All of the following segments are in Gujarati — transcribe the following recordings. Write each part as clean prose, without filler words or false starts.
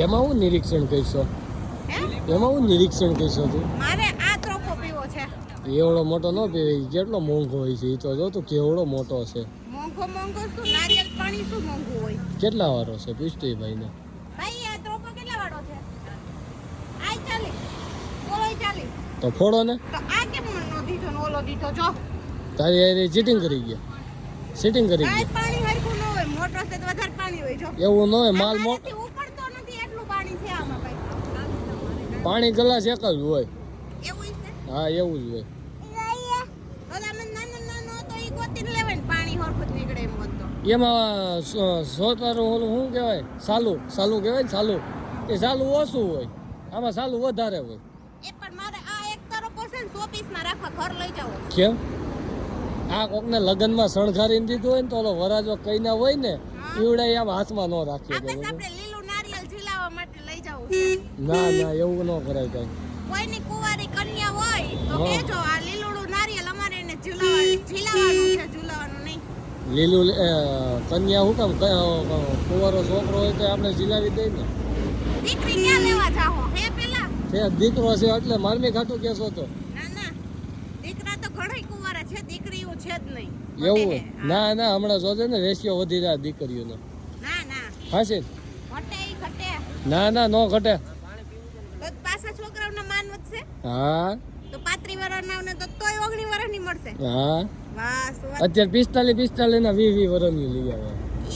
એમાં હું નિરીક્ષણ કરીશો? એમાં હું નિરીક્ષણ કરીશો તું? મારે આ ત્રોકો પીવો છે. એવડો મોટો ન પીવે. કેટલો મોંઘો હોય છે એ તો જો તું કેવડો મોટો છે. મોંઘો શું નારિયેળ પાણી શું મોંઘું હોય? કેટલા વાળો છે પૂછતી ભાઈ ને. ભાઈ આ ત્રોકો કેટલા વાળો છે? આ 40 ઓલો 40 તો ફોડો ને. તો આ કેમ નો દીધો ને ઓલો દીધો જો? તારી યાર ચીટિંગ કરી ગયા. સીટિંગ કરી કાઈ ગયા. પાણી હરખું ન હોય. મોટો છે તો વધારે પાણી હોય જો. એવું ન હોય. માલ આનાથી ઉપડતો નથી એટલું પાણી છે આમાં ભાઈ. પાણી ગ્લાસ એક જ હોય. એવું છે? હા એવું જ હોય. એમાં સોતારું ઓલું શું કહેવાય? સાલું કહેવાય ને. સાલું એ સાલું ઓછું હોય. આમાં સાલું વધારે હોય. એ પણ મારે આ એક તરફ છે ને શોપીસ માં રાખવા ઘર લઈ જાવ. કેમ? આ કોકને લગનમાં શણગારીને દીધું હોય ને તો ઓલો વરાજો કઈ ના હોય ને ઈવડાય આમ હાથમાં ન રાખીએ. આપણે લીલું નારિયેળ ઝીલાવા માટે લઈ જાવ. ના એવું ન કરાય કઈ. કોઈની કુંવારી કન્યા હોય તો કેજો આ લીલું નારિયેળ અમારે એને ઝીલાવાનું છે, ઝૂલાવાનું નહીં. લીલું કન્યા હું કામ કુંવારો છોકરો હોય તો આપણે ઝીલાવી દઈએ ને. દીકરી ક્યાં લેવા જાહો હે પેલા? તે દીકરો છે એટલે મારમી ખાટું કેસો તો. ના દીકરા તો ઘણી કુંવારા છે, દીકરીઓ છે જ નહીં. એવું? ના હમણાં જોજે ને રેશિયો વધી રહ્યા દીકરીઓનો. ના હાસી ઘટે. ના નો ઘટે. તો પાછા છોકરાઓનો માન વધશે. હા તો 35 વર્ષના તો તોય 19 વર્ષની મળશે. હા વાહ અત્યારે 45 ના 20 વર્ષની લઈ આવે.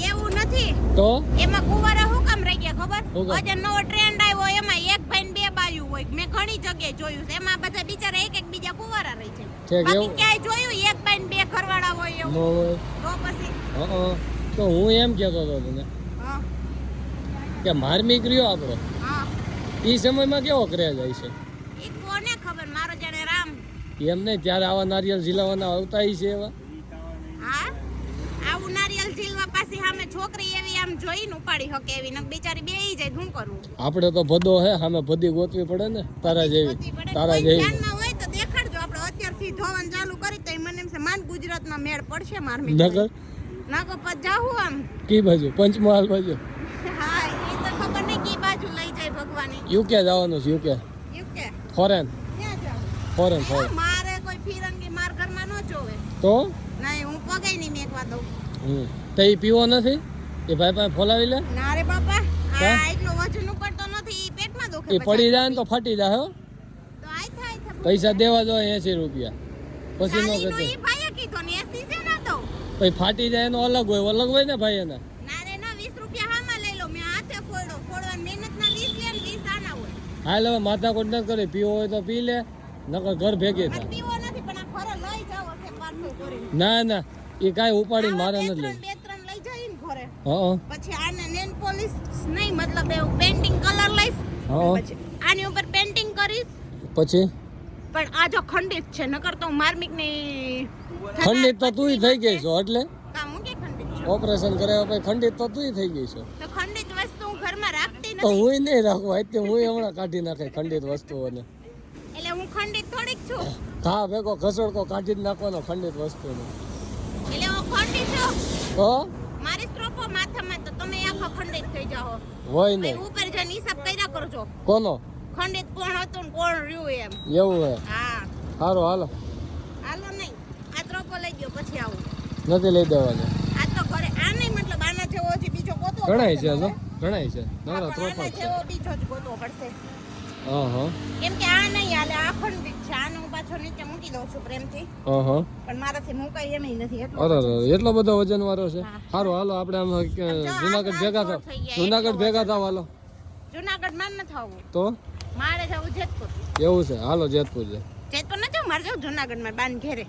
એવું નથી તો એમાં કુંવારા હું કામ રહી ગયા ખબર? આજે નવો ટ્રેન્ડ આવ્યો એમાં એક ભાઈ ને બે બાયું હોય. મેં ઘણી જગ્યાએ જોયું છે. એમાં બધા બિચારા એક બીજા કુંવારા રહી છે. બાકી ક્યાંય જોયું એક ભાઈ ને બે ઘરવાળા હોય એવું? તો પછી તો હું એમ કહેતો હતો તને કે મારમી કર્યો આપણો એ સમયમાં કેવો ક્રેઝ જાય છે એ કોને ખબર? મારો જાણે રામ. એમને ત્યારે આવા નારિયેળ ઝીલાવાના આવતા છે એવા. હા આવું નારિયેળ ઝીલવા પાછી સામે છોકરી એવી આમ જોઈને ઉપાડી શકે એવી ને બિચારી બેહી જાય. શું કરવું? આપણે તો ભદો હે સામે ભદી ગોતવી પડે ને. તારા જેવી ધ્યાનમાં હોય તો દેખાડજો. આપણે અત્યારથી ધોવાનું ચાલુ કરી તો મને એમ છે માન ગુજરાતમાં મેળ પડશે મારમી. નગર પર જાવું આમ કી બાજુ? પંચમહાલ બાજુ? હા એ તો ખબર નહીં કી બાજુ લઈ જાય ભગવાન. યુકે જવાનું છે. UK foreign. ક્યાં જાવ? ફોરેન. મારે કોઈ ફિરંગી માર ઘરમાં ન જોવે તો નહીં. હું પગે નહીં મેકવા દઉં. તો એ પીવો નથી એ ભાઈ પાસે ફોલાવી લે. ના રે બાપા આ એટલો વજન ઉપડતો નથી. ઈ પેટમાં દુખે. એ પડી જાય ને તો ફાટી જાય. હો તો આઈ થાય. પૈસા દેવા જોઈએ 80 રૂપિયા. પછી નો કહેતો. ઈ ભાઈએ કીધો ને 80 છે ને તો પછી ફાટી જાય એનો અલગ હોય ને ભાઈ એને. ના રે ના 20 રૂપિયા હામાં લઈ લો. મેં હાથે ફોડવાની મહેનત ના 20 લે ને 20 આના હોય. હાલ હવે માથા કોટ ન કરે. પીવો હોય તો પી લે નકર ઘર ભેગી થાય. પીવો નથી પણ આ ઘરે લઈ જાવ છે પાર્સલ કરીને. ના એ કાઈ ઉપાડીને મારે નથી લઈ. બે ત્રણ લઈ જઈ ને ઘરે. પછી આને નેલ પોલિશ નહીં મતલબ એવું પેન્ટિંગ કલર લઈશ. પછી આની ઉપર પેન્ટિંગ કરીશ. પછી પણ આ જો ખંડિત છે નકર તો માર્મિક ની ખંડિત તો તુંય થઈ ગઈ છો એટલે કામ કે ખંડિત છે. ઓપરેશન કરાવ્યા પછી ખંડિત તો તુંય થઈ ગઈ છો. તો ખંડિત વસ્તુ હું ઘરમાં રાખતી તો નથી. હુંય નહીં રાખું. એટલે હું હમણાં કાઢી નાખે ખંડિત વસ્તુઓને. એટલે હું ખંડિત થોડીક છું. ઘા ભેગો ઘસડકો કાઢી જ નાખવાનો ખંડિત વસ્તુને. એટલે હું ખંડિત છું. તો મારી સ્ટ્રોપો માથામાં તો તમે આખા ખંડિત થઈ જાઓ. હોય નહીં. ઉપર જઈને હિસાબ કર્યા કરજો. કોનો ખંડિત કોણ હતું ને કોણ રહ્યું એમ. એવું હે? હા સારું હાલો નહીં. આ સ્ટ્રોપો લઈ ગયો પછી આવું નથી લઈ દેવાનો. આ તો ઘરે આ નહીં મતલબ આના જેવો હજી બીજો ગોતવો ઘણાય છે. પડશે. ઘણાય છે. નવરા આના ત્રોપા છે. જેવો બીજો જ ગોતવો પડશે. કેમ કે આ નહીં હાલે. આ ખંડિત છે. આને હું પાછો નીચે મૂકી દઉં છું પ્રેમથી. પણ મારાથી મુકાય એમ નથી. એટલો બધો વજન વાળો છે. સારું હાલો આપણે આમ જુનાગઢ ભેગા થાવ. જુનાગઢ ભેગા થાવ હાલો. જુનાગઢ માં ન થવું તો મારે જવું જેતપુર. એવું છે? હાલો જેતપુર છે. જેતપુર ન જવું મારે જવું જુનાગઢ માં બાન ઘેરે.